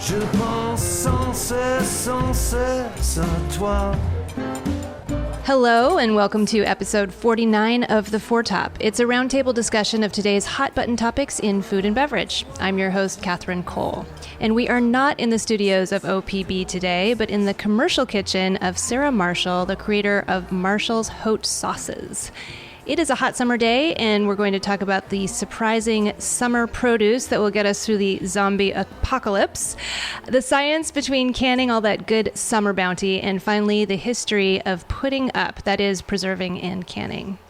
Je pense sans cesse à toi. Hello and welcome to episode 49 of The Foretop. It's a roundtable discussion of today's hot button topics in food and beverage. I'm your host, Catherine Cole. And we are not in the studios of OPB today, but in the commercial kitchen of Sara Marshall, the creator of Marshall's Hot Sauces. It is a hot summer day, and we're going to talk about the surprising summer produce that will get us through the zombie apocalypse, the science between canning all that good summer bounty, and finally, the history of putting up, that is, preserving and canning.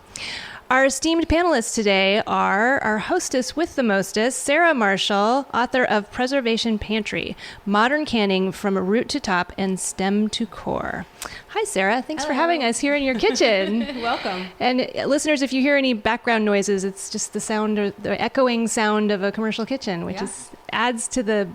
Our esteemed panelists today are our hostess with the mostest, Sara Marshall, author of Preservation Pantry, Modern Canning from Root to Top and Stem to Core. Hi, Sara. Thanks for having us here in your kitchen. Welcome. And listeners, if you hear any background noises, it's just the sound, or the echoing sound of a commercial kitchen, which adds to the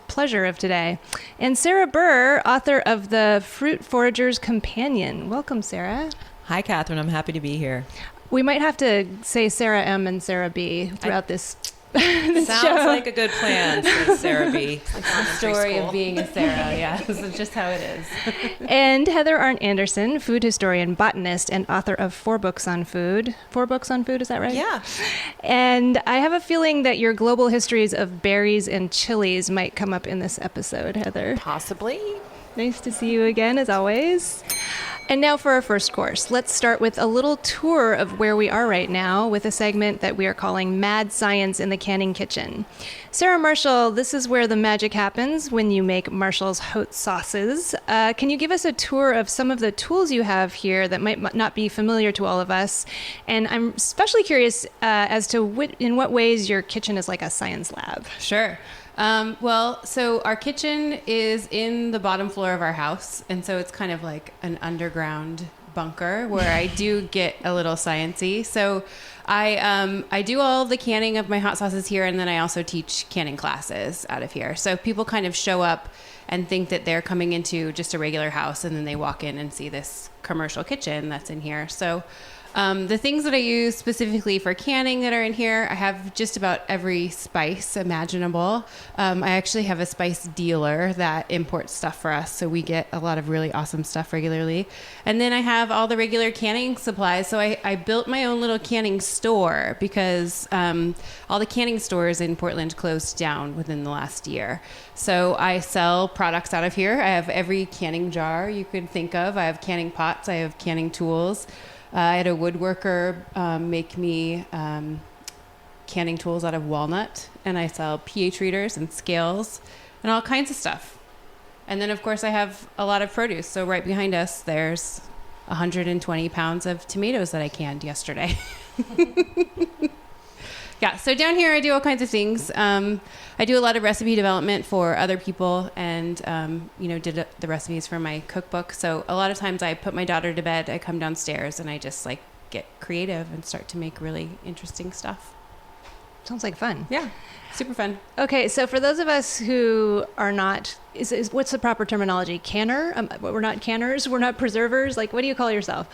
pleasure of today. And Sara Burr, author of The Fruit Forager's Companion. Welcome, Sara. Hi, Catherine. I'm happy to be here. We might have to say Sarah M and Sarah B throughout this Sounds show. like a good plan, says Sarah B. It's the story of being a Sara, yeah. This is just how it is. And Heather Arndt Anderson, food historian, botanist, and author of 4 books on food. 4 books on food, is that right? Yeah. And I have a feeling that your global histories of berries and chilies might come up in this episode, Heather. Possibly. Nice to see you again, as always. And now for our first course. Let's start with a little tour of where we are right now with a segment that we are calling Mad Science in the Canning Kitchen. Sara Marshall, this is where the magic happens when you make Marshall's Hot Sauces. Can you give us a tour of some of the tools you have here that might not be familiar to all of us? And I'm especially curious as to in what ways your kitchen is like a science lab. Sure. So our kitchen is in the bottom floor of our house, and so it's kind of like an underground bunker where I do get a little sciencey. So I do all the canning of my hot sauces here, and then I also teach canning classes out of here. So people kind of show up and think that they're coming into just a regular house, and then they walk in and see this commercial kitchen that's in here. So the things that I use specifically for canning that are in here, I have just about every spice imaginable. I actually have a spice dealer that imports stuff for us, so we get a lot of really awesome stuff regularly. And then I have all the regular canning supplies. So I built my own little canning store because all the canning stores in Portland closed down within the last year. So I sell products out of here. I have every canning jar you could think of. I have canning pots. I have canning tools. I had a woodworker make me canning tools out of walnut, and I sell pH readers and scales and all kinds of stuff. And then, of course, I have a lot of produce. So right behind us, there's 120 pounds of tomatoes that I canned yesterday. Yeah, so down here I do all kinds of things. I do a lot of recipe development for other people and, did the recipes for my cookbook. So a lot of times I put my daughter to bed, I come downstairs, and I just get creative and start to make really interesting stuff. Sounds like fun. Yeah, super fun. Okay, so for those of us who are not, what's the proper terminology? Canner? We're not canners? We're not preservers? What do you call yourself?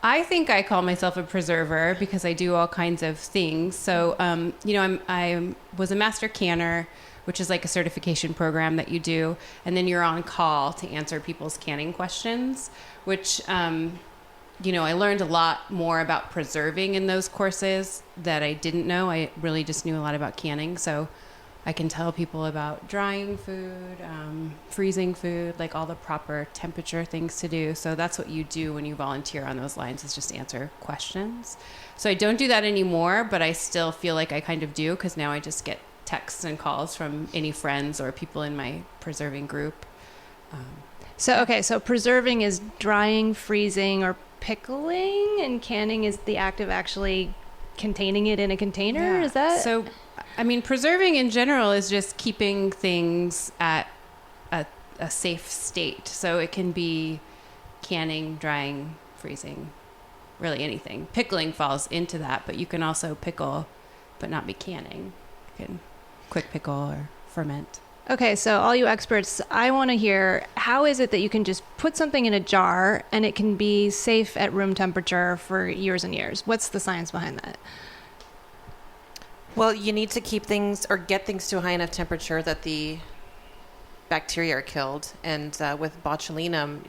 I think I call myself a preserver because I do all kinds of things. So, I was a master canner, which is like a certification program that you do. And then you're on call to answer people's canning questions, which, I learned a lot more about preserving in those courses that I didn't know. I really just knew a lot about canning. So I can tell people about drying food, freezing food, all the proper temperature things to do. So that's what you do when you volunteer on those lines, is just answer questions. So I don't do that anymore, but I still feel like I kind of do, because now I just get texts and calls from any friends or people in my preserving group. So preserving is drying, freezing, or pickling, and canning is the act of actually containing it in a container? Yeah. Is that? So, preserving in general is just keeping things at a safe state. So it can be canning, drying, freezing, really anything. Pickling falls into that, but you can also pickle but not be canning. You can quick pickle or ferment. Okay, so all you experts, I want to hear, how is it that you can just put something in a jar and it can be safe at room temperature for years and years? What's the science behind that? Well, you need to keep things or get things to a high enough temperature that the bacteria are killed. And with botulinum,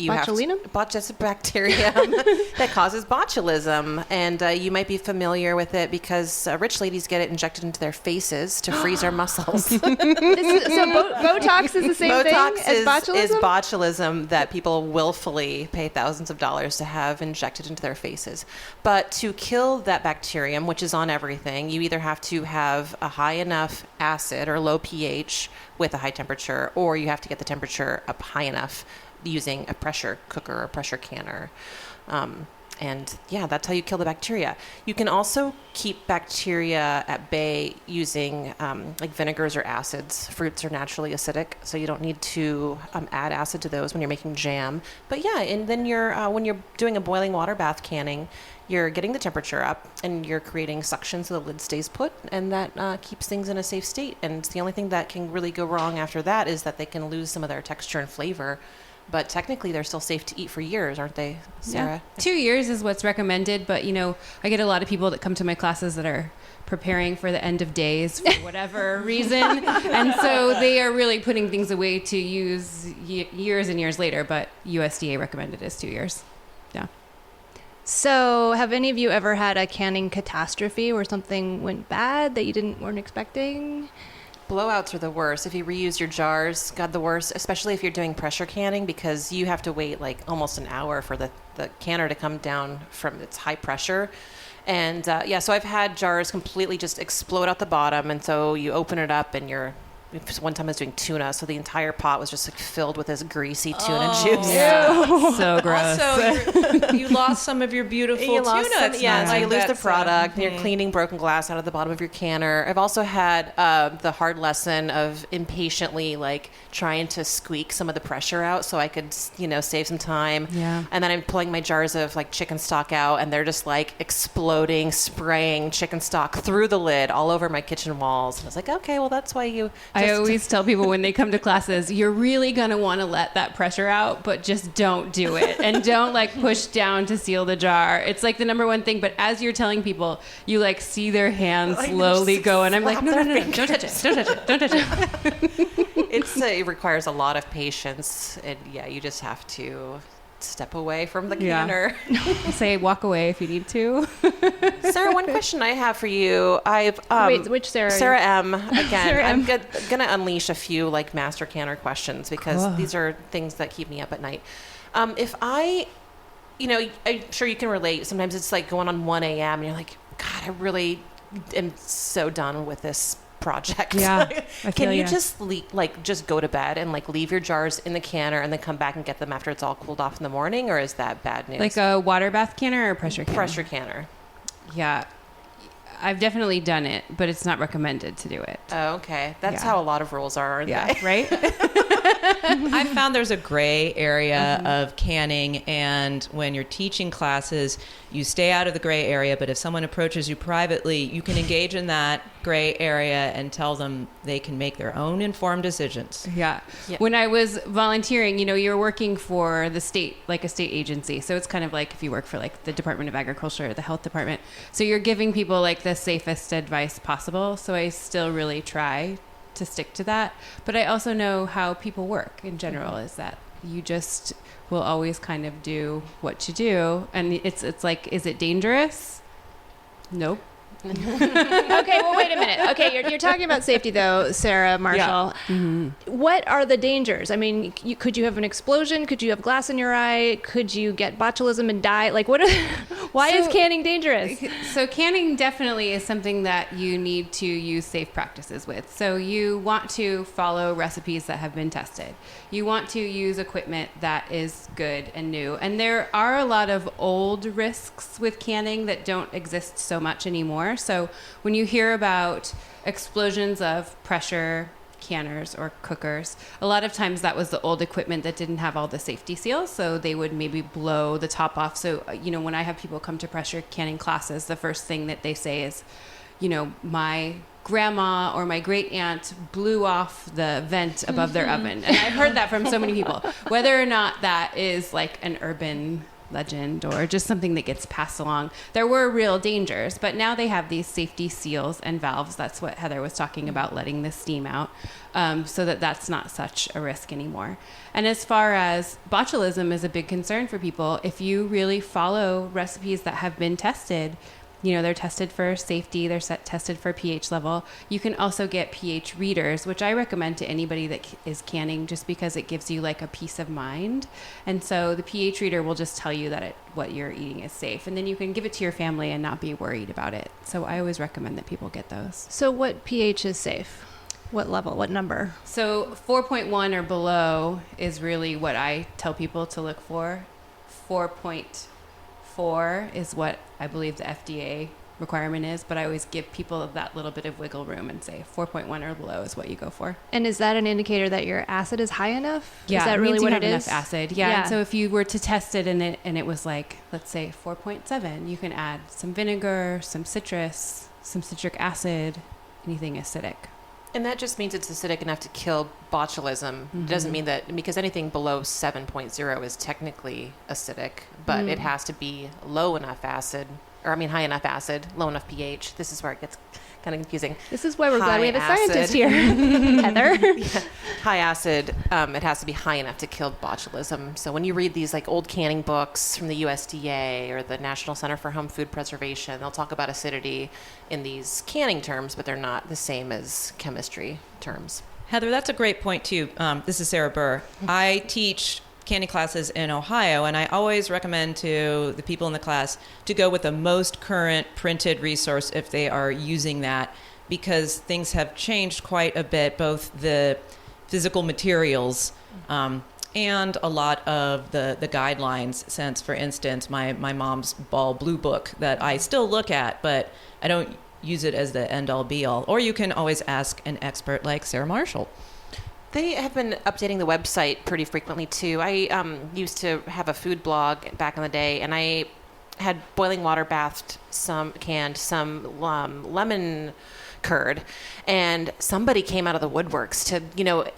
that's a bacterium that causes botulism. And you might be familiar with it because rich ladies get it injected into their faces to freeze their muscles. So Botox is the same thing as botulism? Is botulism that people willfully pay thousands of dollars to have injected into their faces. But to kill that bacterium, which is on everything, you either have to have a high enough acid or low pH with a high temperature, or you have to get the temperature up high enough using a pressure cooker or pressure canner. And yeah, that's how you kill the bacteria. You can also keep bacteria at bay using like vinegars or acids. Fruits are naturally acidic, so you don't need to add acid to those when you're making jam. But yeah, and then when you're doing a boiling water bath canning, you're getting the temperature up and you're creating suction so the lid stays put, and that keeps things in a safe state. And the only thing that can really go wrong after that is that they can lose some of their texture and flavor. But technically, they're still safe to eat for years, aren't they, Sarah? Yeah. 2 years is what's recommended, but, I get a lot of people that come to my classes that are preparing for the end of days for whatever reason. And so they are really putting things away to use years and years later, but USDA recommended is 2 years. Yeah. So have any of you ever had a canning catastrophe where something went bad that you weren't expecting? Blowouts are the worst. If you reuse your jars, God, the worst, especially if you're doing pressure canning, because you have to wait like almost an hour for the canner to come down from its high pressure. And so I've had jars completely just explode out the bottom. And so you open it up and one time I was doing tuna, so the entire pot was just like filled with this greasy tuna juice. Yeah. So gross. Also, you lost some of your beautiful tuna. So you lose the product, and you're cleaning broken glass out of the bottom of your canner. I've also had the hard lesson of impatiently like trying to squeak some of the pressure out so I could, save some time. Yeah. And then I'm pulling my jars of like chicken stock out, and they're just like exploding, spraying chicken stock through the lid all over my kitchen walls. And I was like, okay, well, that's why you... I always tell people when they come to classes, you're really going to want to let that pressure out, but just don't do it. And don't like push down to seal the jar. It's like the number one thing. But as you're telling people, you like see their hands slowly go. And I'm like, no, don't touch it. Don't touch it. Don't touch it. It requires a lot of patience. And yeah, you just have to step away from the canner. Say walk away if you need to. Sarah, one question I have for you. Wait, which Sarah? Sarah M. Again, Sarah I'm M. gonna unleash a few like master canner questions because these are things that keep me up at night. If I'm sure you can relate. Sometimes it's like going on 1 a.m. and you're like, God, I really am so done with this project. Yeah. Can you just just go to bed and like leave your jars in the canner and then come back and get them after it's all cooled off in the morning, or is that bad news? Like a water bath canner or a pressure canner? Pressure canner. Yeah. I've definitely done it, but it's not recommended to do it. Oh, okay. That's how a lot of rules are, aren't they? Right? I found there's a gray area of canning, and when you're teaching classes, you stay out of the gray area, but if someone approaches you privately, you can engage in that gray area and tell them they can make their own informed decisions. Yeah. When I was volunteering, you're working for the state, like a state agency. So it's kind of like if you work for like the Department of Agriculture or the health department. So you're giving people like the safest advice possible. So I still really try to stick to that. But I also know how people work in general is that you just will always kind of do what you do. And it's like, is it dangerous? Nope. Okay, well, wait a minute. Okay, you're talking about safety, though, Sarah, Marshall. Yeah. Mm-hmm. What are the dangers? I mean, could you have an explosion? Could you have glass in your eye? Could you get botulism and die? Like, why is canning dangerous? So canning definitely is something that you need to use safe practices with. So you want to follow recipes that have been tested. You want to use equipment that is good and new. And there are a lot of old risks with canning that don't exist so much anymore. So when you hear about explosions of pressure canners or cookers, a lot of times that was the old equipment that didn't have all the safety seals, so they would maybe blow the top off. So when I have people come to pressure canning classes, the first thing that they say is, my grandma or my great aunt blew off the vent above their oven. And I've heard that from so many people, whether or not that is like an urban legend or just something that gets passed along. There were real dangers, but now they have these safety seals and valves. That's what Heather was talking about, letting the steam out, so that's not such a risk anymore. And as far as botulism is a big concern for people, if you really follow recipes that have been tested, they're tested for safety, they're tested for pH level. You can also get pH readers, which I recommend to anybody that is canning just because it gives you like a peace of mind. And so the pH reader will just tell you that what you're eating is safe. And then you can give it to your family and not be worried about it. So I always recommend that people get those. So what pH is safe? What level? What number? So 4.1 or below is really what I tell people to look for. 4.4 is what I believe the FDA requirement is, but I always give people that little bit of wiggle room and say 4.1 or below is what you go for. And is that an indicator that your acid is high enough? Yeah, is that really what it is? Enough acid. Yeah. And so if you were to test it and it was like, let's say 4.7, you can add some vinegar, some citrus, some citric acid, anything acidic. And that just means it's acidic enough to kill botulism. It doesn't mean that, because anything below 7.0 is technically acidic, but it has to be high enough acid, low enough pH. This is where it gets kind of confusing. This is why we're glad we have a scientist here, Heather. Yeah. High acid, it has to be high enough to kill botulism. So when you read these like old canning books from the USDA or the National Center for Home Food Preservation, they'll talk about acidity in these canning terms, but they're not the same as chemistry terms. Heather, that's a great point too. This is Sara Burr. I teach canning classes in Ohio, and I always recommend to the people in the class to go with the most current printed resource if they are using that, because things have changed quite a bit, both the physical materials and a lot of the guidelines, since, for instance, my mom's Ball Blue Book that I still look at, but I don't use it as the end-all be-all. Or you can always ask an expert like Sarah Marshall. They have been updating the website pretty frequently, too. I used to have a food blog back in the day, and I had boiling water bathed some lemon curd, and somebody came out of the woodworks to,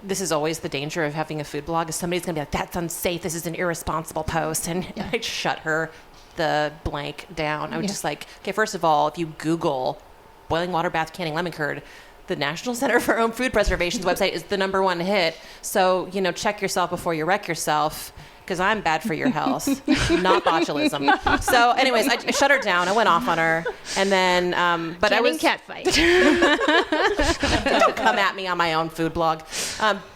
this is always the danger of having a food blog, is somebody's going to be like, that's unsafe, this is an irresponsible post, and I shut her the blank down. I was just like, okay, first of all, if you Google boiling water bath canning lemon curd, the National Center for Home Food Preservation's website is the #1 hit. So, check yourself before you wreck yourself, because I'm bad for your health, not botulism. So anyways, I shut her down. I went off on her. And then, but Canning I was... cat fight. Don't come at me on my own food blog.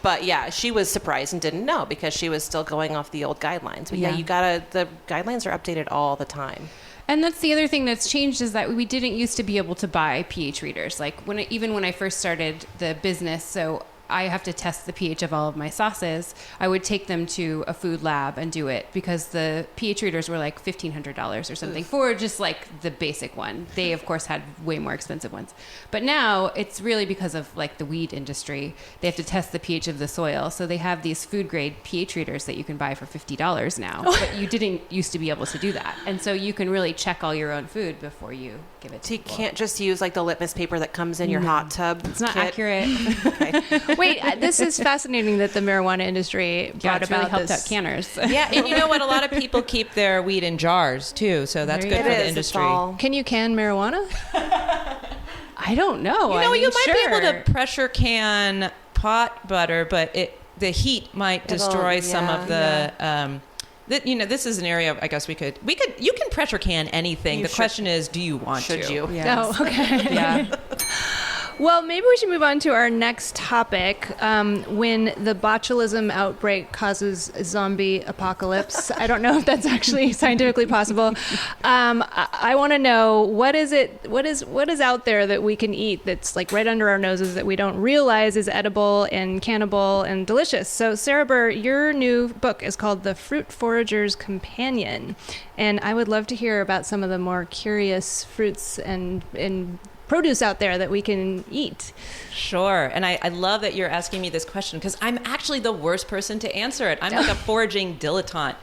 But yeah, she was surprised and didn't know, because she was still going off the old guidelines. But the guidelines are updated all the time. And that's the other thing that's changed, is that we didn't used to be able to buy pH readers. Like even when I first started the business, so I have to test the pH of all of my sauces. I would take them to a food lab and do it, because the pH readers were like $1,500 or something for just like the basic one. They of course had way more expensive ones. But now it's really because of like the weed industry. They have to test the pH of the soil. So they have these food grade pH readers that you can buy for $50 now. But you didn't used to be able to do that. And so you can really check all your own food before you give it to So you people. can't just use like the litmus paper that comes in your hot tub. It's not kit. accurate. Okay. Wait, this is fascinating that the marijuana industry brought it's about really helped this. out canners. Yeah, and you know what? A lot of people keep their weed in jars too, so that's There you good go. for It the is. industry. It's all... Can you can marijuana? I don't know. You might be able sure. to pressure can pot butter, but the heat might destroy some of the. This is an area I guess you can pressure can anything. The question is, do you want to? Should you? Yes. Oh, okay. Yeah. Well, maybe we should move on to our next topic, when the botulism outbreak causes a zombie apocalypse. I don't know if that's actually scientifically possible. I want to know, what is out there that we can eat that's like right under our noses that we don't realize is edible and cannibal and delicious. So Sara Burr, your new book is called The Fruit Forager's Companion. And I would love to hear about some of the more curious fruits and produce out there that we can eat. Sure. And I love that you're asking me this question, because I'm actually the worst person to answer it. I'm like a foraging dilettante.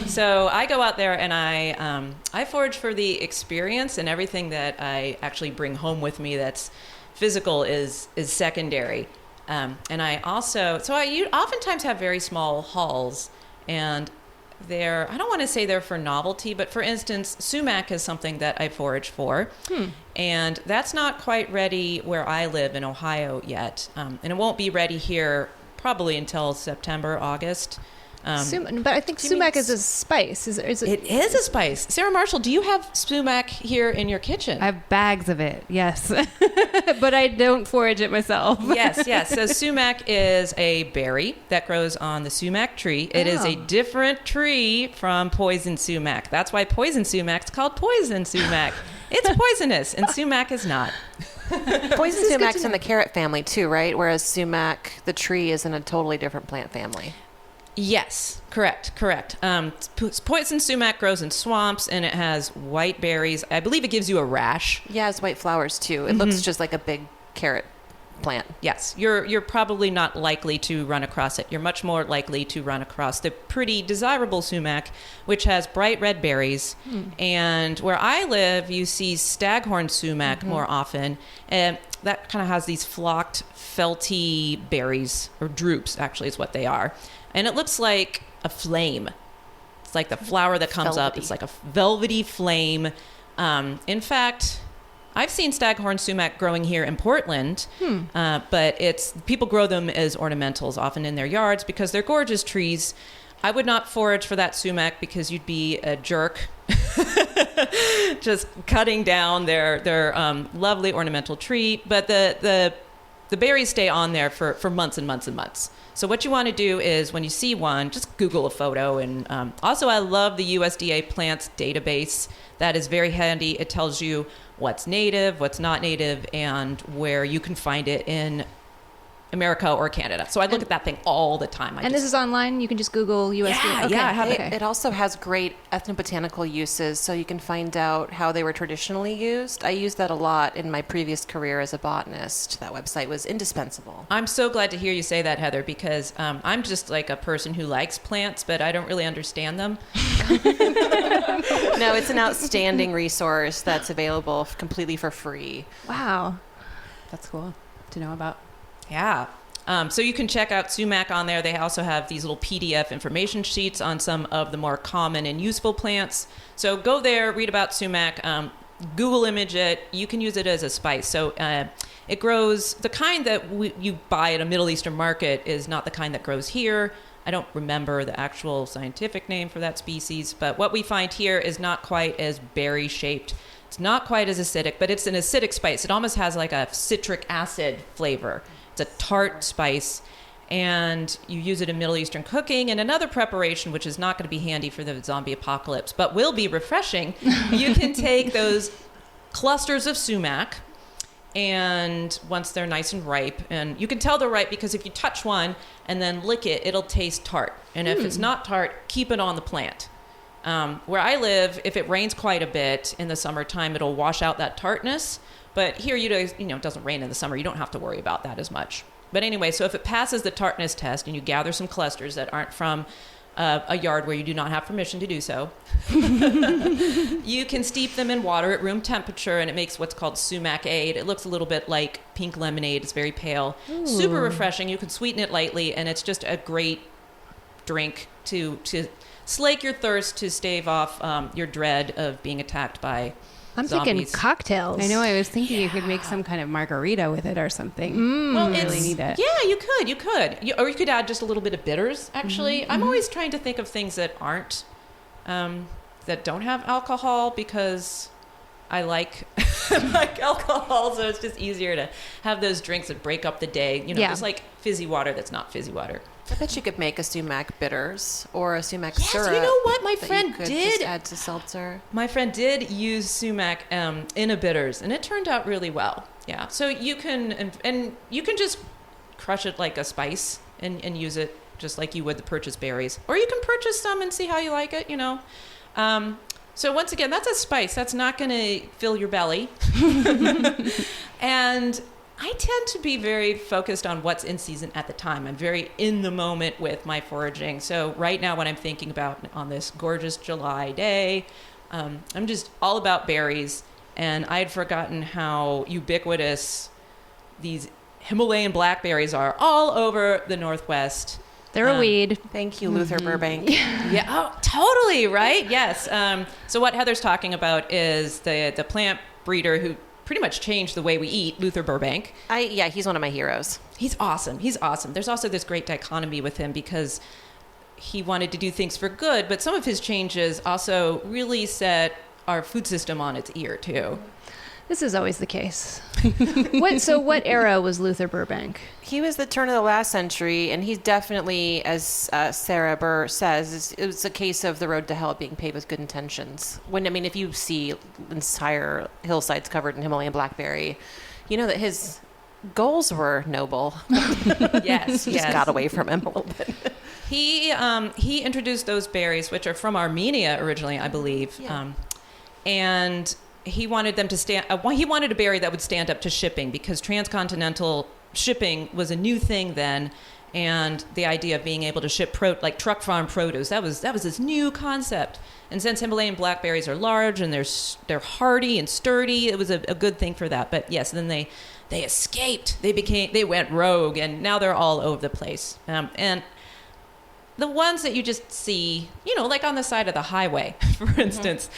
So I go out there and I forage for the experience, and everything that I actually bring home with me that's physical is secondary. And I also, so I oftentimes have very small hauls, and I don't want to say they're for novelty, but for instance, sumac is something that I forage for. And that's not quite ready where I live in Ohio yet. And it won't be ready here probably until September, August. But I think sumac is a spice. Is it? It is a spice. Sarah Marshall, do you have sumac here in your kitchen? I have bags of it, yes. But I don't forage it myself. Yes. So sumac is a berry that grows on the sumac tree. It is a different tree from poison sumac. That's why poison sumac is called poison sumac. It's poisonous, and sumac is not. Poison sumac's in the carrot family too, right? Whereas sumac, the tree, is in a totally different plant family. Yes, correct. Poison sumac grows in swamps, and it has white berries. I believe it gives you a rash. Yeah, it's white flowers too. It looks just like a big carrot plant. Yes, you're probably not likely to run across it. You're much more likely to run across the pretty desirable sumac, which has bright red berries. And where I live, you see staghorn sumac more often. And that kind of has these flocked, felty berries, or drupes, actually, is what they are. And it looks like a flame. It's like the flower that comes up. It's like a velvety flame. In fact, I've seen staghorn sumac growing here in Portland, but people grow them as ornamentals, often in their yards, because they're gorgeous trees. I would not forage for that sumac because you'd be a jerk, just cutting down their lovely ornamental tree. But the berries stay on there for months and months and months. So what you want to do is when you see one, just Google a photo. And also, I love the USDA plants database. That is very handy. It tells you what's native, what's not native, and where you can find it in America or Canada. So I look at that thing all the time. This is online? You can just Google USDA? Yeah, I have it. It also has great ethnobotanical uses, so you can find out how they were traditionally used. I used that a lot in my previous career as a botanist. That website was indispensable. I'm so glad to hear you say that, Heather, because I'm just like a person who likes plants, but I don't really understand them. No, it's an outstanding resource that's available completely for free. Wow. That's cool to know about. Yeah. So you can check out sumac on there. They also have these little PDF information sheets on some of the more common and useful plants. So go there, read about sumac, Google image it. You can use it as a spice. So it grows, the kind that you buy at a Middle Eastern market is not the kind that grows here. I don't remember the actual scientific name for that species, but what we find here is not quite as berry shaped. It's not quite as acidic, but it's an acidic spice. It almost has like a citric acid flavor. It's a tart spice, and you use it in Middle Eastern cooking and another preparation, which is not going to be handy for the zombie apocalypse, but will be refreshing. You can take those clusters of sumac, and once they're nice and ripe, and you can tell they're ripe because if you touch one and then lick it, it'll taste tart. And if it's not tart, keep it on the plant. Where I live, if it rains quite a bit in the summertime, it'll wash out that tartness. But here, it doesn't rain in the summer. You don't have to worry about that as much. But anyway, so if it passes the tartness test and you gather some clusters that aren't from a yard where you do not have permission to do so, you can steep them in water at room temperature, and it makes what's called sumac-ade. It looks a little bit like pink lemonade. It's very pale. Ooh. Super refreshing. You can sweeten it lightly, and it's just a great drink to slake your thirst, to stave off your dread of being attacked by thinking zombies. Cocktails. I know. I was thinking you could make some kind of margarita with it or something. Well, I really need it. Yeah, you could. Or you could add just a little bit of bitters, actually. I'm always trying to think of things that aren't, that don't have alcohol, because I like alcohol, so it's just easier to have those drinks that break up the day. Just like fizzy water that's not fizzy water. I bet you could make a sumac bitters or a sumac Yes, syrup. you know what? My friend you could did. Just add to seltzer. My friend did use sumac in a bitters, and it turned out really well. Yeah. So you can and you can just crush it like a spice and use it just like you would the purchased berries, or you can purchase some and see how you like it. So once again, that's a spice. That's not going to fill your belly, and I tend to be very focused on what's in season at the time. I'm very in the moment with my foraging. So right now, what I'm thinking about on this gorgeous July day, I'm just all about berries. And I had forgotten how ubiquitous these Himalayan blackberries are all over the Northwest. They're a weed. Thank you, Luther Burbank. Yeah, oh, totally, right? Yes. So what Heather's talking about is the plant breeder who pretty much changed the way we eat, Luther Burbank. He's one of my heroes. He's awesome. There's also this great dichotomy with him because he wanted to do things for good, but some of his changes also really set our food system on its ear, too. This is always the case. What era was Luther Burbank? He was the turn of the last century, and he's definitely, as Sarah Burr says, it was a case of the road to hell being paved with good intentions. If you see entire hillsides covered in Himalayan blackberry, you know that his goals were noble. Yes, Just got away from him a little bit. He introduced those berries, which are from Armenia originally, I believe, and he wanted them to stand. He wanted a berry that would stand up to shipping because transcontinental shipping was a new thing then, and the idea of being able to ship like truck farm produce that was this new concept. And since Himalayan blackberries are large and they're hardy and sturdy, it was a good thing for that. But yes, then they escaped. They went rogue, and now they're all over the place. And the ones that you just see, like on the side of the highway, for instance,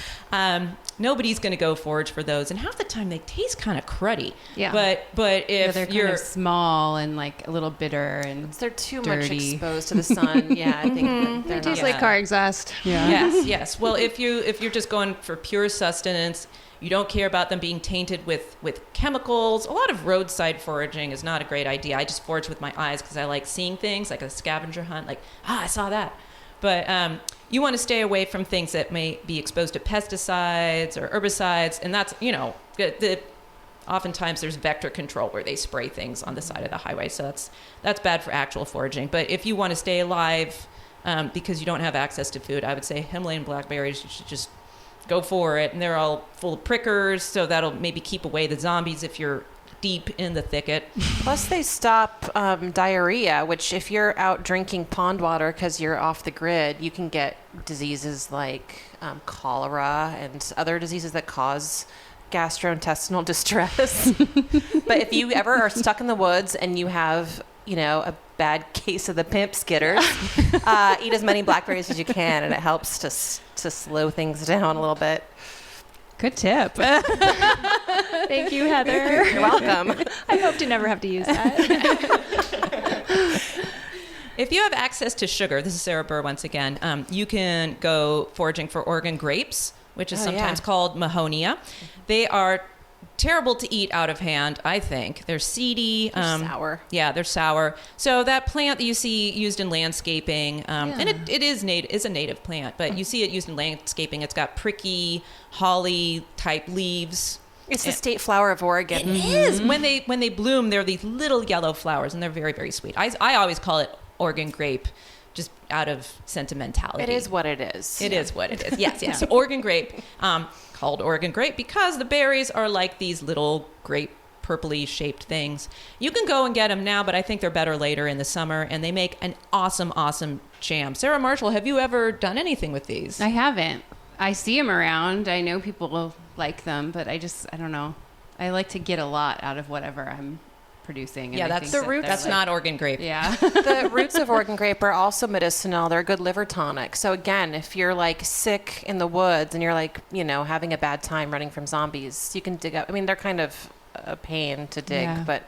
nobody's going to go forage for those. And half the time they taste kind of cruddy. Yeah. But if they're kind of small and like a little bitter and they're too dirty. much exposed to the sun. Yeah, I think that They taste like car exhaust. Yeah. Yes. Well, if you're just going for pure sustenance, you don't care about them being tainted with chemicals. A lot of roadside foraging is not a great idea. I just forage with my eyes because I like seeing things, like a scavenger hunt, like, I saw that. But you want to stay away from things that may be exposed to pesticides or herbicides. And that's, oftentimes there's vector control where they spray things on the side of the highway. So that's bad for actual foraging. But if you want to stay alive because you don't have access to food, I would say Himalayan blackberries, you should just go for it. And they're all full of prickers, so that'll maybe keep away the zombies if you're deep in the thicket. Plus, they stop diarrhea, which if you're out drinking pond water because you're off the grid, you can get diseases like cholera and other diseases that cause gastrointestinal distress. But if you ever are stuck in the woods and you have, a bad case of the pimp skitters, eat as many blackberries as you can, and it helps to slow things down a little bit. Good tip. Thank you, Heather. You're welcome. I hope to never have to use that. If you have access to sugar, this is Sarah Burr once again, you can go foraging for Oregon grapes, which is sometimes called Mahonia. They are terrible to eat out of hand, I think. They're seedy. They're sour. Yeah, they're sour. So that plant that you see used in landscaping, and it is a native plant, but you see it used in landscaping. It's got pricky, holly-type leaves. It's the state flower of Oregon. It is. When they bloom, they're these little yellow flowers, and they're very, very sweet. I always call it Oregon grape, just out of sentimentality. It is what it is. It is what it is. Yes. So Oregon grape, called Oregon grape because the berries are like these little grape purpley shaped things. You can go and get them now, but I think they're better later in the summer, and they make an awesome, awesome jam. Sarah Marshall, have you ever done anything with these? I haven't. I see them around. I know people will like them, but I don't know. I like to get a lot out of whatever I'm producing. Yeah, that's the root. That's not Oregon grape. Yeah. The roots of Oregon grape are also medicinal. They're a good liver tonic. So again, if you're like sick in the woods and you're like, having a bad time running from zombies, you can dig up. I mean, they're kind of a pain to dig, but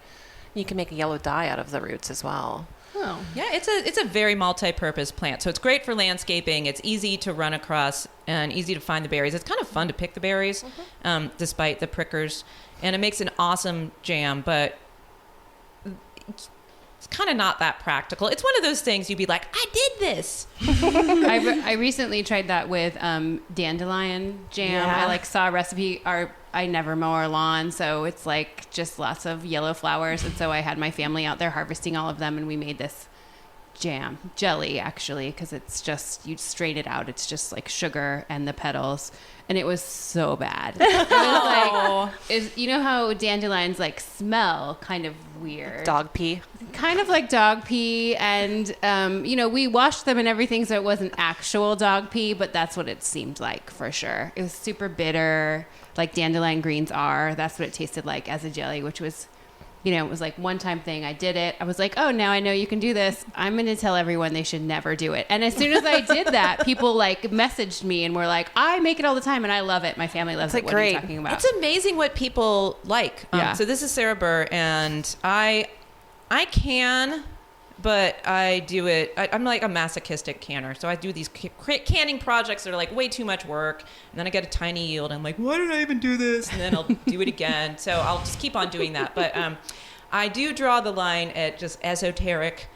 you can make a yellow dye out of the roots as well. Oh. Yeah, it's a very multi-purpose plant. So it's great for landscaping. It's easy to run across and easy to find the berries. It's kind of fun to pick the berries, despite the prickers. And it makes an awesome jam, but it's kind of not that practical. It's one of those things you'd be like, I did this. I recently tried that with dandelion jam. Yeah. I saw a recipe. I never mow our lawn, so it's like just lots of yellow flowers. And so I had my family out there harvesting all of them, and we made this jelly actually, because it's just, you strain it out. It's just like sugar and the petals. And it was so bad. It was you know how dandelions smell kind of weird? Dog pee. Kind of like dog pee. And, we washed them and everything, so it wasn't actual dog pee, but that's what it seemed like for sure. It was super bitter, like dandelion greens are. That's what it tasted like as a jelly, which was it was like one-time thing. I did it. I was like, oh, now I know you can do this. I'm going to tell everyone they should never do it. And as soon as I did that, people like messaged me and were like, I make it all the time and I love it. My family loves it. What are you talking about? It's amazing what people like. So this is Sara Burr, and I can, but I do it. I'm like a masochistic canner. So I do these canning projects that are like way too much work. And then I get a tiny yield. I'm like, why did I even do this? And then I'll do it again. So I'll just keep on doing that. But I do draw the line at just esoteric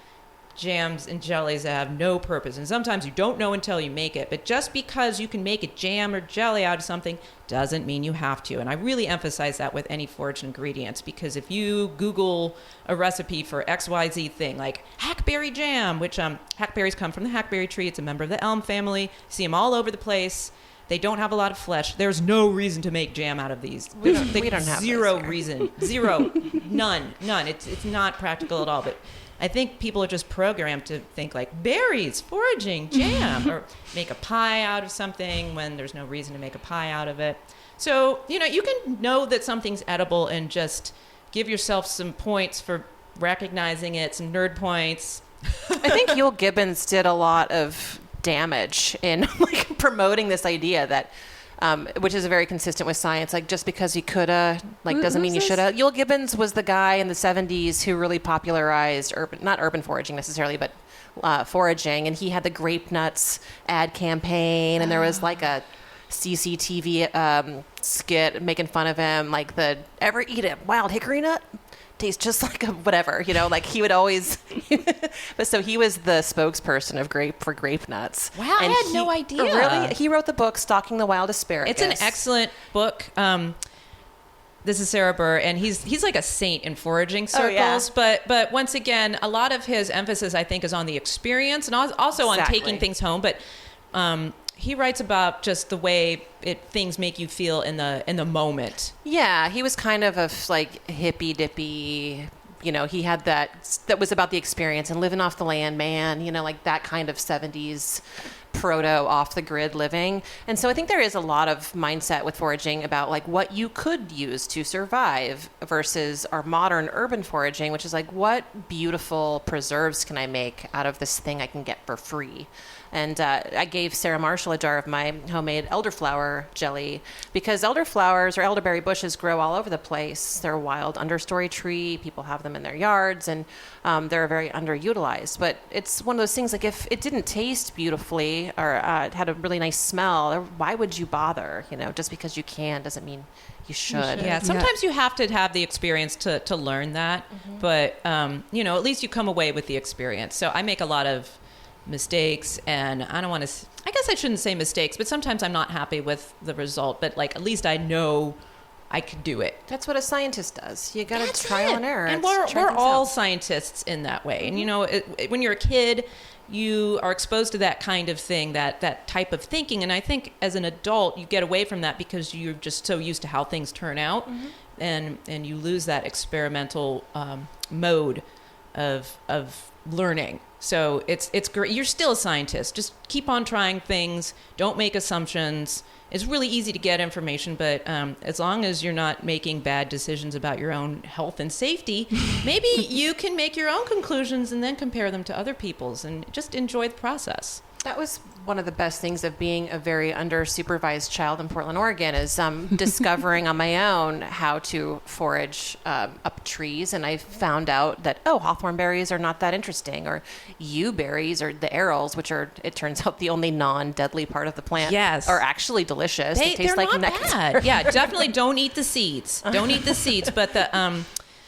jams and jellies that have no purpose. And sometimes you don't know until you make it. But just because you can make a jam or jelly out of something doesn't mean you have to. And I really emphasize that with any foraged ingredients, because if you Google a recipe for XYZ thing, like hackberry jam, which hackberries come from the hackberry tree. It's a member of the elm family. You see them all over the place. They don't have a lot of flesh. There's no reason to make jam out of these. We don't have zero reason. Zero. None. It's not practical at all. But I think people are just programmed to think like berries, foraging, jam, or make a pie out of something when there's no reason to make a pie out of it. So, you can know that something's edible and just give yourself some points for recognizing it, some nerd points. I think Yule Gibbons did a lot of damage in like promoting this idea that which is very consistent with science. Like, just because you coulda, like, doesn't mean you shoulda. Yule Gibbons was the guy in the 70s who really popularized not urban foraging necessarily, but foraging. And he had the grape nuts ad campaign, and there was like a CCTV skit making fun of him, like the ever eat a wild hickory nut? Tastes just like a whatever, like he would always. But so he was the spokesperson of grape nuts. Wow, and I had no idea. Really, he wrote the book "Stalking the Wild Asparagus." It's an excellent book. This is Sara Burr, and he's like a saint in foraging circles. Oh, yeah. But once again, a lot of his emphasis, I think, is on the experience and also on taking things home. But he writes about just the way things make you feel in the moment. Yeah, he was kind of a like hippy dippy. He had that was about the experience and living off the land, man. Like that kind of 70s proto off the grid living. And so I think there is a lot of mindset with foraging about like what you could use to survive versus our modern urban foraging, which is like, what beautiful preserves can I make out of this thing I can get for free? And I gave Sarah Marshall a jar of my homemade elderflower jelly because elderflowers or elderberry bushes grow all over the place. They're a wild understory tree. People have them in their yards, and they're very underutilized. But it's one of those things, like if it didn't taste beautifully or it had a really nice smell, why would you bother? Just because you can doesn't mean you should. Yeah, sometimes you have to have the experience to learn that. Mm-hmm. But, at least you come away with the experience. So I make a lot of mistakes, and I guess I shouldn't say mistakes, but sometimes I'm not happy with the result, but like at least I know I could do it. That's what a scientist does. You got to trial and error. And we're all scientists in that way. Mm-hmm. And when you're a kid, you are exposed to that kind of thing, that type of thinking, and I think as an adult you get away from that because you're just so used to how things turn out. Mm-hmm. and you lose that experimental mode of learning. So it's great. You're still a scientist. Just keep on trying things. Don't make assumptions. It's really easy to get information, but as long as you're not making bad decisions about your own health and safety, maybe you can make your own conclusions and then compare them to other people's and just enjoy the process. That was one of the best things of being a very under-supervised child in Portland, Oregon, is discovering on my own how to forage up trees. And I found out that, hawthorn berries are not that interesting, or yew berries, or the arils, which are, it turns out, the only non-deadly part of the plant, are actually delicious. They taste like nectar. Bad. Yeah, definitely don't eat the seeds. Don't eat the seeds, but the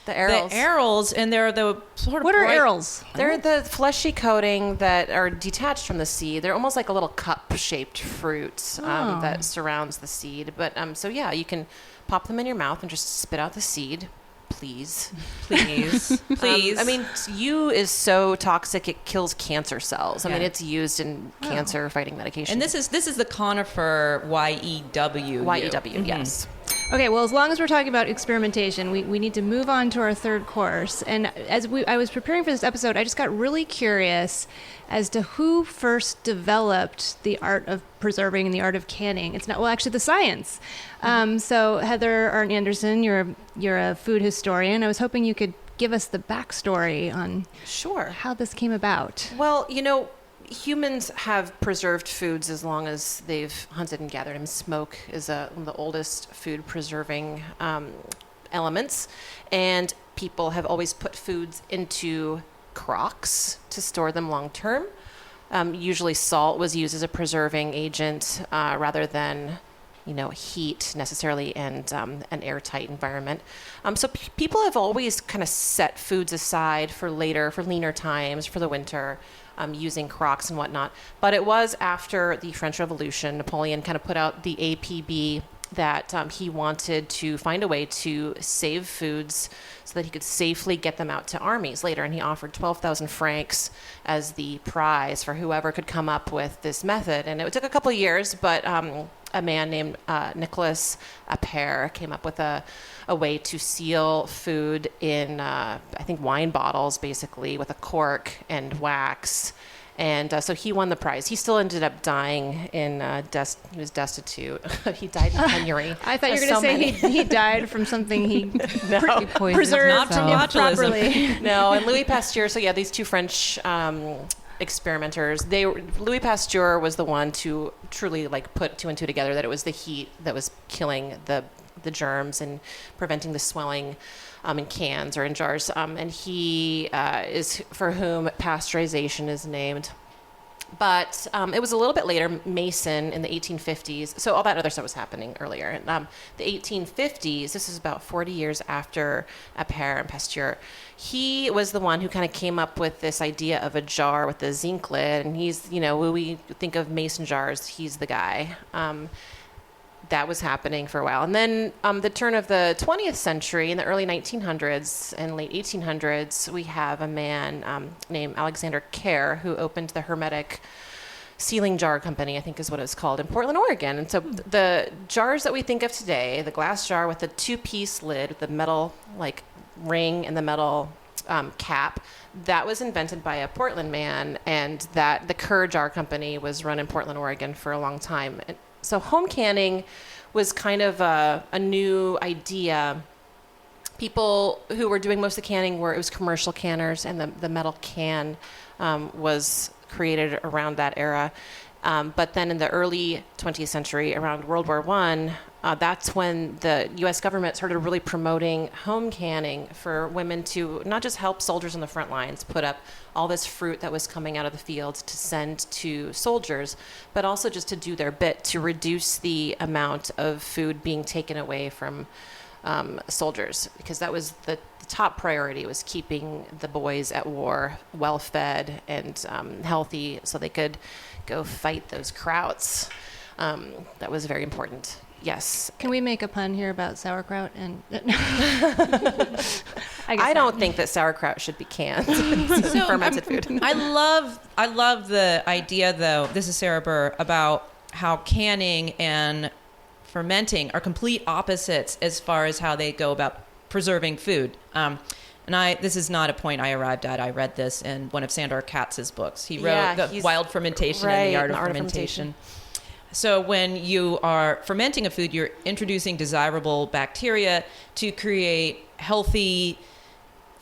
arils. The arils, and they're the sort of... What are arils? They're the fleshy coating that are detached from the seed. They're almost like a little cup-shaped fruit that surrounds the seed. But so yeah, you can pop them in your mouth and just spit out the seed. Please. Yew is so toxic it kills cancer cells. I mean, it's used in cancer fighting medication. And this is the conifer YEW. YEW, yes. Okay, well, as long as we're talking about experimentation, we need to move on to our third course. And as I was preparing for this episode, I just got really curious as to who first developed the art of preserving and the art of canning. It's not, well, actually the science. So Heather Arndt Anderson, you're a food historian. I was hoping you could give us the backstory on how this came about. Well, humans have preserved foods as long as they've hunted and gathered. And smoke is one of the oldest food preserving elements. And people have always put foods into crocks to store them long term. Usually salt was used as a preserving agent rather than heat necessarily and an airtight environment. So people have always kind of set foods aside for leaner times, for the winter, using crocks and whatnot. But it was after the French Revolution, Napoleon kind of put out the APB that he wanted to find a way to save foods so that he could safely get them out to armies later. And he offered 12,000 francs as the prize for whoever could come up with this method. And it took a couple of years, but a man named Nicholas Appert came up with a way to seal food in, I think, wine bottles, basically, with a cork and wax. And so he won the prize. He still ended up dying in, he was destitute. He died in penury. I thought you were going to say he died from something he preserved improperly. No, and Louis Pasteur, so yeah, these two French experimenters, Louis Pasteur was the one to truly put two and two together, that it was the heat that was killing the germs and preventing the swelling in cans or in jars. And he is for whom pasteurization is named. But it was a little bit later, Mason in the 1850s. So all that other stuff was happening earlier. The 1850s, this is about 40 years after Appert and Pasteur. He was the one who kind of came up with this idea of a jar with a zinc lid. And he's, when we think of mason jars, he's the guy. That was happening for a while. And then the turn of the 20th century, in the early 1900s and late 1800s, we have a man named Alexander Kerr who opened the Hermetic Sealing Jar Company, I think is what it was called, in Portland, Oregon. And so the jars that we think of today, the glass jar with the two-piece lid, with the metal ring and the metal cap, that was invented by a Portland man, and that the Kerr Jar Company was run in Portland, Oregon for a long time. So home canning was kind of a new idea. People who were doing most of the canning it was commercial canners, and the metal can was created around that era. But then in the early 20th century, around World War I, that's when the U.S. government started really promoting home canning for women to not just help soldiers on the front lines put up all this fruit that was coming out of the fields to send to soldiers, but also just to do their bit to reduce the amount of food being taken away from soldiers, because that was the top priority, was keeping the boys at war well-fed and healthy so they could go fight those krauts. That was very important. Yes. Can we make a pun here about sauerkraut? And I don't think that sauerkraut should be canned. It's fermented food. I love the idea, though. This is Sara Burr, about how canning and fermenting are complete opposites as far as how they go about preserving food. This is not a point I arrived at. I read this in one of Sandor Katz's books. He wrote The Wild Fermentation and the Art of Fermentation. So when you are fermenting a food, you're introducing desirable bacteria to create healthy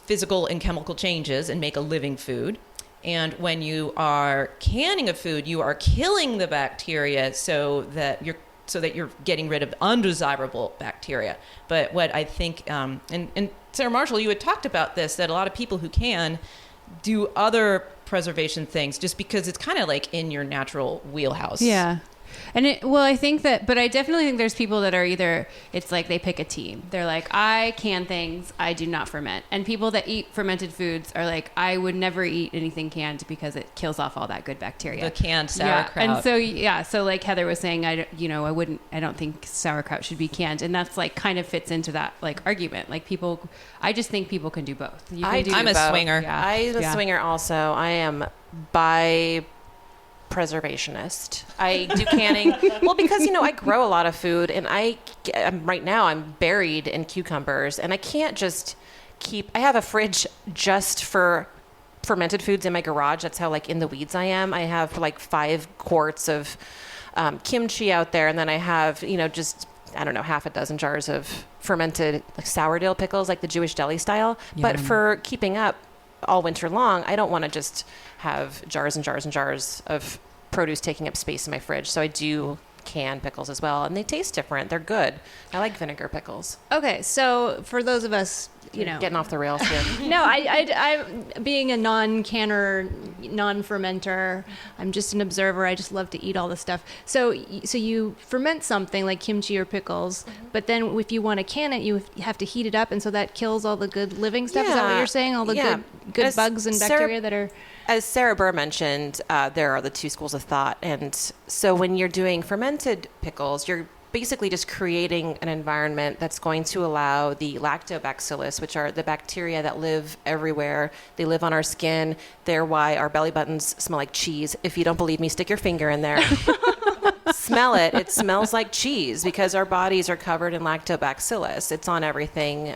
physical and chemical changes and make a living food. And when you are canning a food, you are killing the bacteria so that you're getting rid of undesirable bacteria. But what I think, and Sarah Marshall, you had talked about this, that a lot of people who can do other preservation things just because it's kind of in your natural wheelhouse. Yeah. And I think that, but I definitely think there's people that are either, it's they pick a team. They're I can things, I do not ferment. And people that eat fermented foods are I would never eat anything canned because it kills off all that good bacteria. The canned sauerkraut. Yeah. And so, Heather was saying, I don't think sauerkraut should be canned. And that's kind of fits into that argument. I just think people can do both. I'm a swinger. Yeah. I'm a swinger also. I am preservationist. I do canning. Well, because, I grow a lot of food and I right now I'm buried in cucumbers, and I can't just I have a fridge just for fermented foods in my garage. That's how like in the weeds I am. I have like 5 quarts of kimchi out there, and then I have, just, I don't know, half a dozen jars of fermented like sourdough pickles, like the Jewish deli style. Yum. But for keeping up all winter long, I don't want to just have jars and jars and jars of produce taking up space in my fridge. So I do can pickles as well, and they taste different. They're good. I like vinegar pickles. Okay, so for those of us, Getting off the rails here. no, I being a non-canner, non-fermenter, I'm just an observer. I just love to eat all this stuff. So you ferment something like kimchi or pickles, but then if you want to can it, you have to heat it up, and so that kills all the good living stuff. Is that what you're saying? All the good bugs and bacteria that are... As Sarah Burr mentioned, there are the 2 schools of thought. And so when you're doing fermented pickles, you're basically just creating an environment that's going to allow the lactobacillus, which are the bacteria that live everywhere. They live on our skin. They're why our belly buttons smell like cheese. If you don't believe me, stick your finger in there. Smell it. It smells like cheese because our bodies are covered in lactobacillus. It's on everything.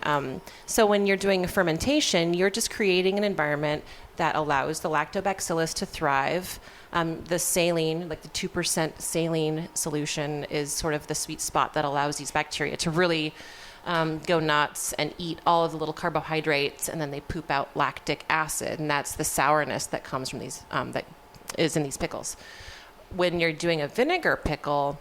So when you're doing fermentation, you're just creating an environment that allows the lactobacillus to thrive. The saline, like the 2% saline solution, is sort of the sweet spot that allows these bacteria to really go nuts and eat all of the little carbohydrates, and then they poop out lactic acid, and that's the sourness that comes from these, that is in these pickles. When you're doing a vinegar pickle,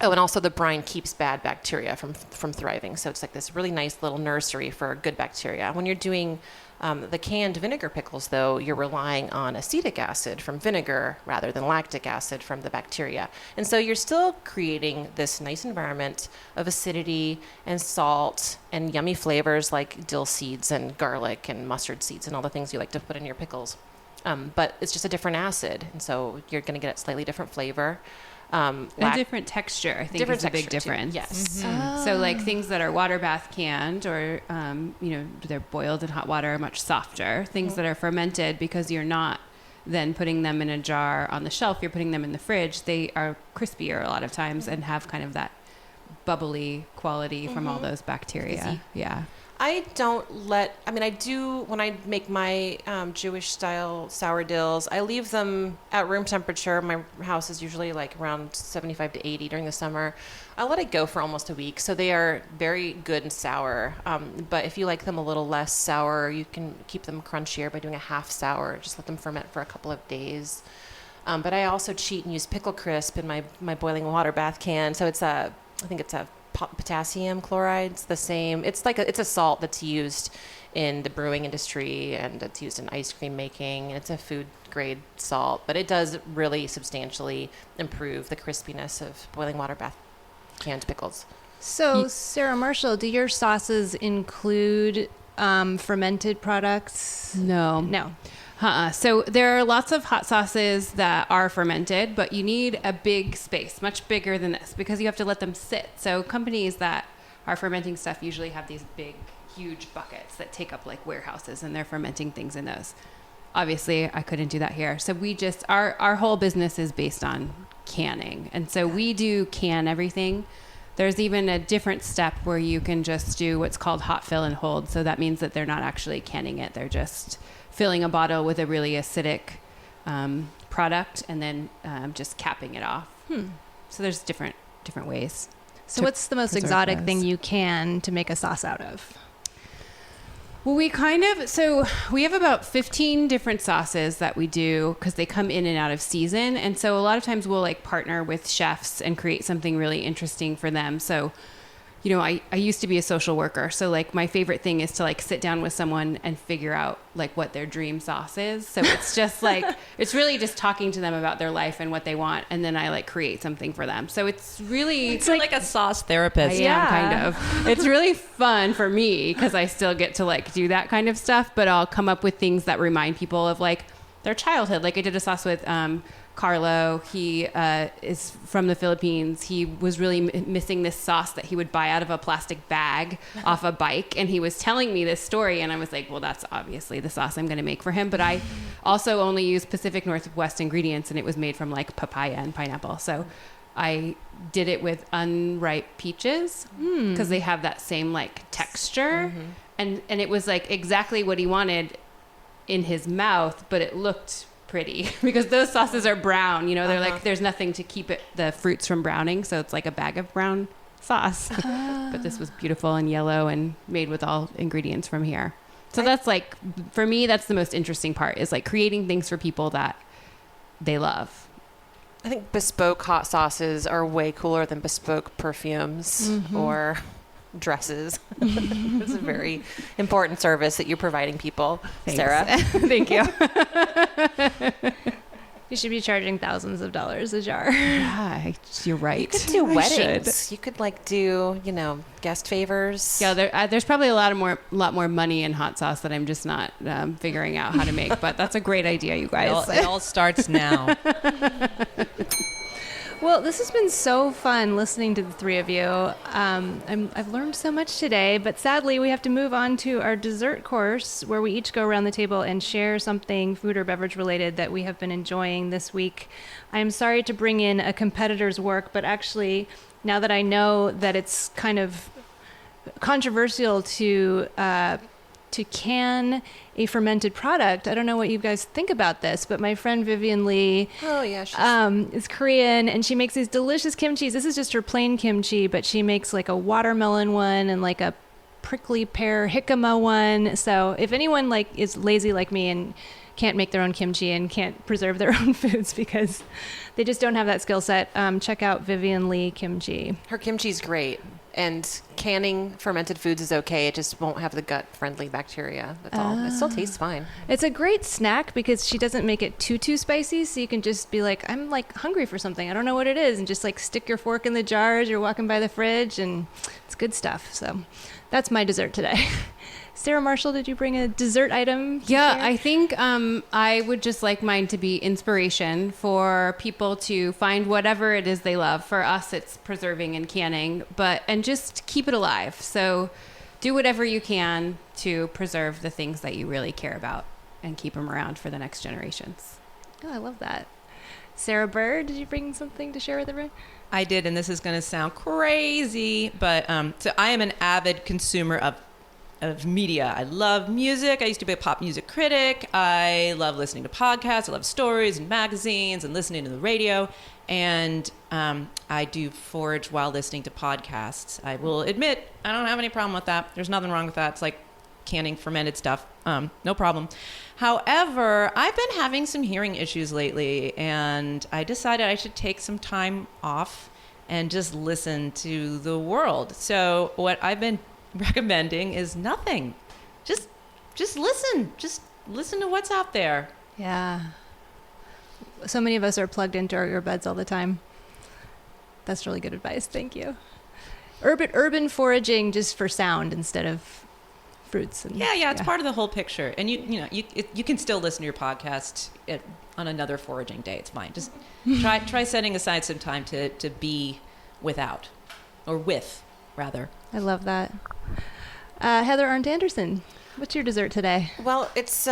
and also the brine keeps bad bacteria from thriving, so it's like this really nice little nursery for good bacteria. When you're doing the canned vinegar pickles, though, you're relying on acetic acid from vinegar rather than lactic acid from the bacteria. And so you're still creating this nice environment of acidity and salt and yummy flavors like dill seeds and garlic and mustard seeds and all the things you like to put in your pickles. But it's just a different acid. And so you're going to get a slightly different flavor. A different texture, I think, different is a big texture, too. difference. Yes. Oh. So like things that are water bath canned or, they're boiled in hot water are much softer. Things that are fermented, because you're not then putting them in a jar on the shelf, you're putting them in the fridge, they are crispier a lot of times and have kind of that bubbly quality from all those bacteria. Fizzy. Yeah. I do when I make my Jewish style sourdills, I leave them at room temperature. My house is usually like around 75 to 80 during the summer. I let it go for almost a week. So they are very good and sour. But if you like them a little less sour, you can keep them crunchier by doing a half sour. Just let them ferment for a couple of days. But I also cheat and use pickle crisp in my boiling water bath can. So I think it's a potassium chloride's the same. It's a salt that's used in the brewing industry, and it's used in ice cream making. It's a food grade salt, but it does really substantially improve the crispiness of boiling water bath canned pickles. So, Sarah Marshall, do your sauces include fermented products? No. So there are lots of hot sauces that are fermented, but you need a big space, much bigger than this, because you have to let them sit. So companies that are fermenting stuff usually have these big, huge buckets that take up like warehouses, and they're fermenting things in those. Obviously, I couldn't do that here. So we just, our whole business is based on canning. And so we do can everything. There's even a different step where you can just do what's called hot fill and hold. So that means that they're not actually canning it. They're just filling a bottle with a really acidic product and then just capping it off. So there's different ways. So what's the most exotic thing you can to make a sauce out of? Well, we have about 15 different sauces that we do because they come in and out of season. And so a lot of times we'll like partner with chefs and create something really interesting for them. So, I used to be a social worker. So like my favorite thing is to like sit down with someone and figure out like what their dream sauce is. So it's just like, it's really just talking to them about their life and what they want. And then I like create something for them. So it's like a sauce therapist. I am kind of. It's really fun for me because I still get to like do that kind of stuff, but I'll come up with things that remind people of like their childhood. Like I did a sauce with, Carlo. He is from the Philippines. He was really missing this sauce that he would buy out of a plastic bag off a bike. And he was telling me this story. And I was like, well, that's obviously the sauce I'm going to make for him. But I also only use Pacific Northwest ingredients. And it was made from like papaya and pineapple. So I did it with unripe peaches because they have that same like texture. And it was like exactly what he wanted in his mouth, but it looked pretty because those sauces are brown, you know, they're like, there's nothing to keep the fruits from browning. So it's like a bag of brown sauce, but this was beautiful and yellow and made with all ingredients from here. So that's like, for me, that's the most interesting part is like creating things for people that they love. I think bespoke hot sauces are way cooler than bespoke perfumes or dresses. It's a very important service that you're providing people. Thanks. Sarah. Thank you. You should be charging thousands of dollars a jar. Yeah, you're right. You could do I weddings. should. You could like do, guest favors. Yeah, there's probably a lot more money in hot sauce that I'm just not figuring out how to make. But that's a great idea, you guys. It all starts now. Well, this has been so fun listening to the three of you. I've learned so much today, but sadly we have to move on to our dessert course where we each go around the table and share something food or beverage related that we have been enjoying this week. I am sorry to bring in a competitor's work, but actually now that I know that it's kind of controversial to can a fermented product. I don't know what you guys think about this, but my friend Vivian Lee is Korean, and she makes these delicious kimchis. This is just her plain kimchi, but she makes like a watermelon one and like a prickly pear jicama one. So if anyone like is lazy like me and can't make their own kimchi and can't preserve their own foods because they just don't have that skill set, check out Vivian Lee Kimchi. Her kimchi's great. And canning fermented foods is okay. It just won't have the gut-friendly bacteria. That's all. It still tastes fine. It's a great snack because she doesn't make it too spicy, so you can just be like, I'm like hungry for something. I don't know what it is, and just like stick your fork in the jar as you're walking by the fridge, and it's good stuff. So that's my dessert today. Sarah Marshall, did you bring a dessert item? Yeah, I think I would just like mine to be inspiration for people to find whatever it is they love. For us, it's preserving and canning, and just keep it alive. So do whatever you can to preserve the things that you really care about and keep them around for the next generations. Oh, I love that. Sarah Bird, did you bring something to share with everyone? I did, and this is going to sound crazy, but so I am an avid consumer of media. I love music. I used to be a pop music critic. I love listening to podcasts. I love stories and magazines and listening to the radio. And I do forage while listening to podcasts. I will admit, I don't have any problem with that. There's nothing wrong with that. It's like canning fermented stuff. No problem. However, I've been having some hearing issues lately, and I decided I should take some time off and just listen to the world. So what I've been recommending is nothing. Just listen. Just listen to what's out there. Yeah. So many of us are plugged into our earbuds all the time. That's really good advice. Thank you. Urban foraging just for sound instead of fruits. And, yeah, it's part of the whole picture. And you can still listen to your podcast on another foraging day. It's fine. Just try setting aside some time to be without, or with, rather. I love that. Heather Arndt Anderson, what's your dessert today? Well, it's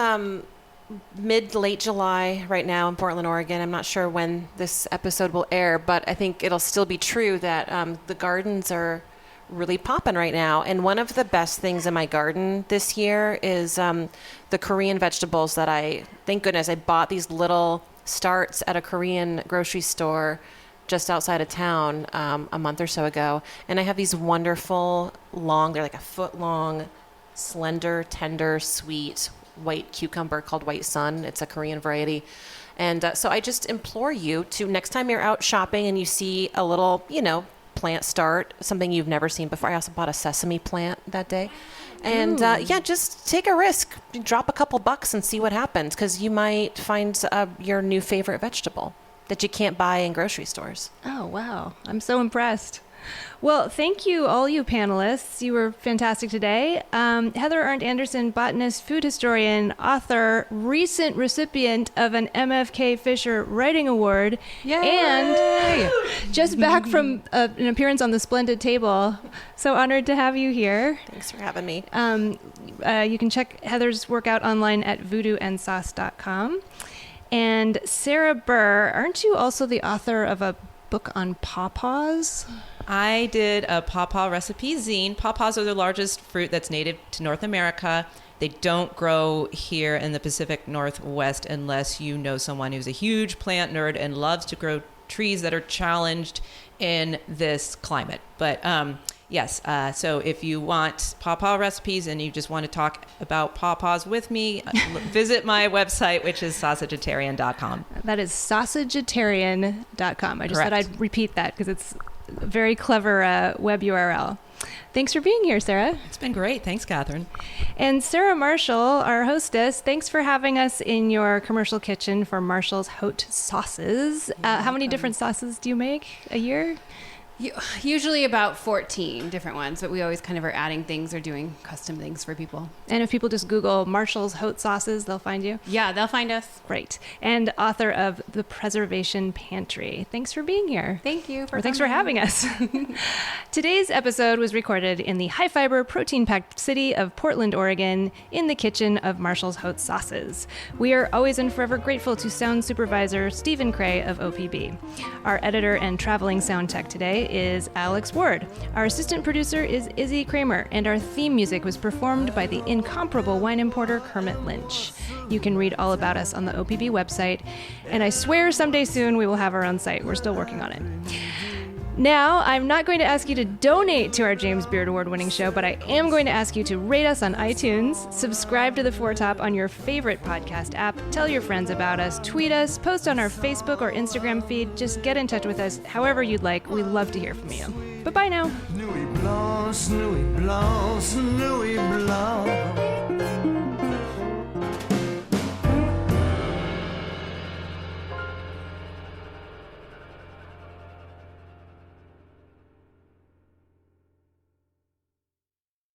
mid to late July right now in Portland, Oregon. I'm not sure when this episode will air, but I think it'll still be true that the gardens are really popping right now. And one of the best things in my garden this year is the Korean vegetables that thank goodness, I bought these little starts at a Korean grocery store just outside of town a month or so ago. And I have these wonderful they're like a foot long, slender, tender, sweet white cucumber called White Sun. It's a Korean variety. And so I just implore you to, next time you're out shopping and you see a little, plant start, something you've never seen before. I also bought a sesame plant that day. And just take a risk. Drop a couple bucks and see what happens, because you might find your new favorite vegetable that you can't buy in grocery stores. Oh, wow. I'm so impressed. Well, thank you, all you panelists. You were fantastic today. Heather Arndt Anderson, botanist, food historian, author, recent recipient of an MFK Fisher Writing Award. Yay! And just back from an appearance on The Splendid Table. So honored to have you here. Thanks for having me. You can check Heather's work out online at voodooandsauce.com. And Sarah Burr, aren't you also the author of a book on pawpaws. I did a pawpaw recipe zine. Pawpaws are the largest fruit that's native to North America. They don't grow here in the Pacific Northwest unless you know someone who's a huge plant nerd and loves to grow trees that are challenged in this climate. But yes, so if you want pawpaw recipes and you just want to talk about pawpaws with me, visit my website, which is sausagetarian.com. That is sausagetarian.com. I just Correct. thought I'd repeat that because it's a very clever web URL. Thanks for being here, Sara. It's been great. Thanks, Catherine. And Sara Marshall, our hostess, thanks for having us in your commercial kitchen for Marshall's Haute Sauces. How many different sauces do you make a year? Usually about 14 different ones, but we always kind of are adding things or doing custom things for people. And if people just Google Marshall's Haute Sauces, they'll find you? Yeah, they'll find us. Great. And author of The Preservation Pantry. Thanks for being here. Thank you Thanks for having us. Today's episode was recorded in the high-fiber, protein-packed city of Portland, Oregon, in the kitchen of Marshall's Haute Sauces. We are always and forever grateful to sound supervisor Stephen Cray of OPB. Our editor and traveling sound tech today is Alex Ward. Our assistant producer is Izzy Kramer, and our theme music was performed by the incomparable wine importer Kermit Lynch. You can read all about us on the OPB website, and I swear someday soon we will have our own site. We're still working on it. Now, I'm not going to ask you to donate to our James Beard Award-winning show, but I am going to ask you to rate us on iTunes, subscribe to The Four Top on your favorite podcast app, tell your friends about us, tweet us, post on our Facebook or Instagram feed. Just get in touch with us however you'd like. We love to hear from you. Bye-bye now. Nuit blanche, nuit blanche, nuit blanche.